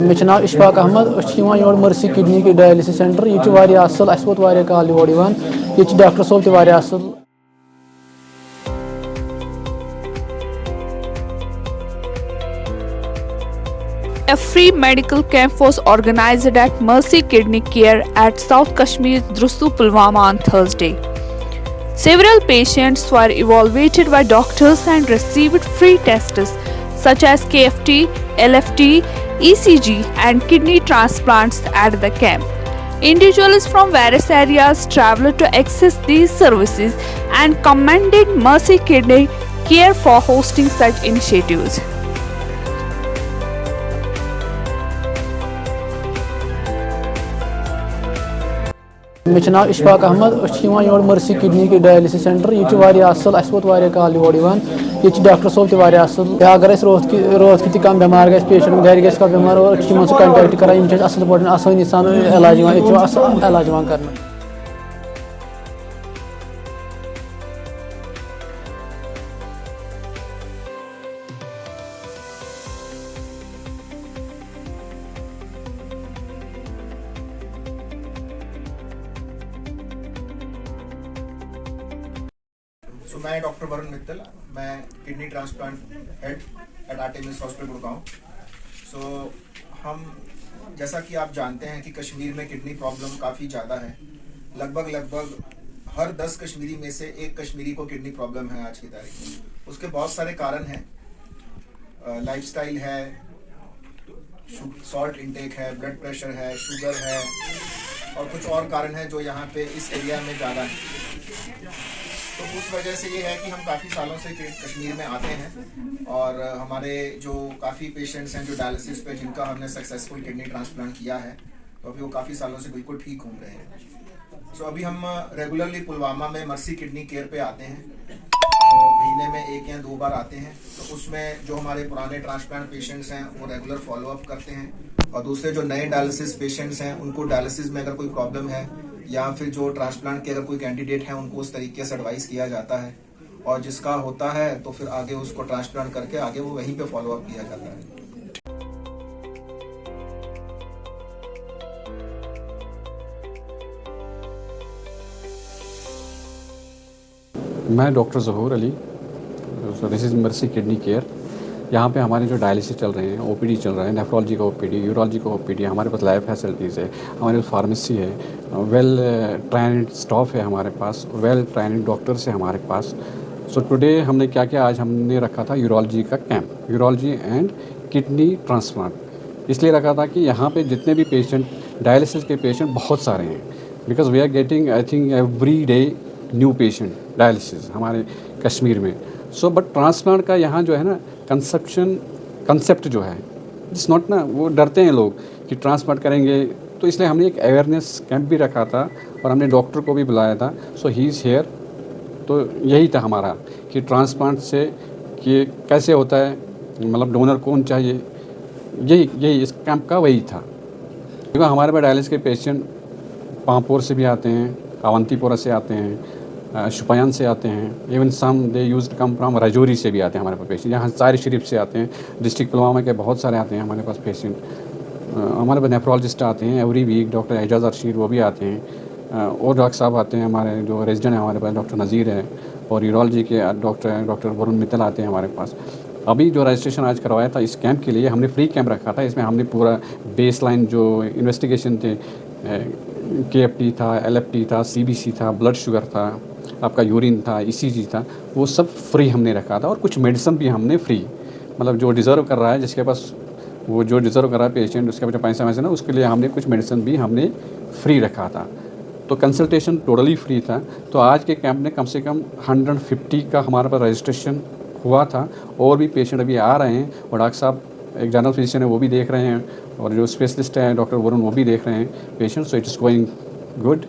मेरा नाम Ishfaq Ahmad your mercy kidney के डायलिसिस सेंटर ये असल अस वोत काल योर ये डॉक्टर सोब तक असल। A free medical camp was organized at Mercy Kidney Care at South Kashmir's Drusu, Pulwama on Thursday. Several patients were evaluated by doctors and received free tests such as KFT, LFT, ECG and kidney transplants at the camp. Individuals from various areas traveled to access these services and commended Mercy Kidney Care for hosting such initiatives. मेरा नाम Ishfaq Ahmad your mercy kidney के dialysis centre ये असल अस वोत काल your ये doctor सोब तक असल। अगर रोज कि कम बेमार ग पेशेंट घर ग बेमार और कंटेक्ट करान असल पे आसानी सान इलाज इलाज कर। मैं डॉक्टर वरुण मित्तल, मैं kidney transplant head at Artemis hospital Gurgaon. हम जैसा कि आप जानते हैं कि कश्मीर में किडनी प्रॉब्लम काफ़ी ज़्यादा है। लगभग हर 10 कश्मीरी में से एक कश्मीरी को किडनी प्रॉब्लम है आज की तारीख में। उसके बहुत सारे कारण हैं, लाइफस्टाइल है, सॉल्ट इंटेक है, ब्लड प्रेशर है, शुगर है और कुछ और कारण है जो यहाँ पे इस एरिया में ज़्यादा है। तो उस वजह से ये है कि हम काफ़ी सालों से कश्मीर में आते हैं और हमारे जो काफ़ी पेशेंट्स हैं जो डायलिसिस पे जिनका हमने सक्सेसफुल किडनी ट्रांसप्लांट किया है, तो अभी वो काफ़ी सालों से बिल्कुल ठीक घूम रहे हैं। अभी हम रेगुलरली पुलवामा में मर्सी किडनी केयर पे आते हैं, महीने में 1 या 2 बार आते हैं। तो उसमें जो हमारे पुराने ट्रांसप्लांट पेशेंट्स हैं वो रेगुलर फॉलोअप करते हैं और दूसरे जो नए डायलिसिस पेशेंट्स हैं उनको डायलिसिस में अगर कोई प्रॉब्लम है या फिर जो ट्रांसप्लांट के अगर कोई कैंडिडेट है उनको उस तरीके से एडवाइस किया जाता है और जिसका होता है तो फिर आगे उसको ट्रांसप्लांट करके आगे वो वहीं पे फॉलोअप किया जाता है। मैं doctor Zahoor Ali, this is mercy kidney care. यहाँ पे हमारे जो डायलिसिस चल रहे हैं, ओपीडी चल रहा है, नेफ्रोलॉजी का ओपीडी, यूरोलॉजी का ओपीडी, हमारे पास लैब फैसिलिटीज़ है, हमारे पास फार्मेसी है, वेल ट्रेंड स्टाफ है हमारे पास, वेल ट्रेंड डॉक्टर्स है हमारे पास। टुडे हमने क्या किया, आज हमने रखा था यूरोलॉजी का camp, urology and kidney transplant. इसलिए रखा था कि यहाँ पे जितने भी पेशेंट डायलिसिस के पेशेंट बहुत सारे हैं, because we are getting I think every day new patient dialysis हमारे कश्मीर में। बट ट्रांसप्लांट का यहाँ जो है ना कंसेप्ट जो है इट्स नॉट ना, वो डरते हैं लोग कि ट्रांसप्लांट करेंगे, तो इसलिए हमने एक अवेयरनेस कैंप भी रखा था और हमने डॉक्टर को भी बुलाया था। He is here. तो यही था हमारा कि ट्रांसप्लांट से कि कैसे होता है, मतलब डोनर कौन चाहिए, यही इस कैंप का वही था। क्योंकि हमारे पास डायलिसिस के पेशेंट पांपोर से भी आते हैं, अवंतीपोरा से आते हैं, शुपयान से आते हैं, even some they use come from Rajouri से भी आते हैं हमारे पास पेशेंट, यहाँ सारी शरीफ से आते हैं, डिस्ट्रिक्ट पुलवामा के बहुत सारे आते हैं हमारे पास पेशेंट। हमारे पास नेफ्रोलॉजिस्ट आते हैं every week, doctor Ejaz Arshid वो भी आते हैं और डॉक्टर साहब आते हैं, हमारे जो रेजिडेंट हैं हमारे पास डॉक्टर नज़ीर है और यूरोलॉजी के डॉक्टर वरुण मित्तल आते हैं हमारे पास। अभी जो रजिस्ट्रेशन आज करवाया था इस कैंप के लिए, हमने फ्री कैंप रखा था। इसमें हमने पूरा बेस लाइन जो इन्वेस्टिगेशन थे, KFT था, LFT था, CBC था, ब्लड शुगर था, आपका यूरिन था, ECG था, वो सब फ्री हमने रखा था। और कुछ मेडिसिन भी हमने फ्री, मतलब जो डिज़र्व कर रहा है, जिसके पास वो जो डिज़र्व कर रहा है पेशेंट, उसके पास पैसा वैसे ना, उसके लिए हमने कुछ मेडिसिन भी हमने फ्री रखा था। तो कंसल्टेशन टोटली फ्री था। तो आज के कैंप में कम से कम 150 का हमारे पास रजिस्ट्रेशन हुआ था और भी पेशेंट अभी आ रहे हैं और डॉक्टर साहब एक जनरल फिजिशियन है वो भी देख रहे हैं और जो स्पेशलिस्ट है डॉक्टर वरुण वो भी देख रहे हैं patient. It is going good.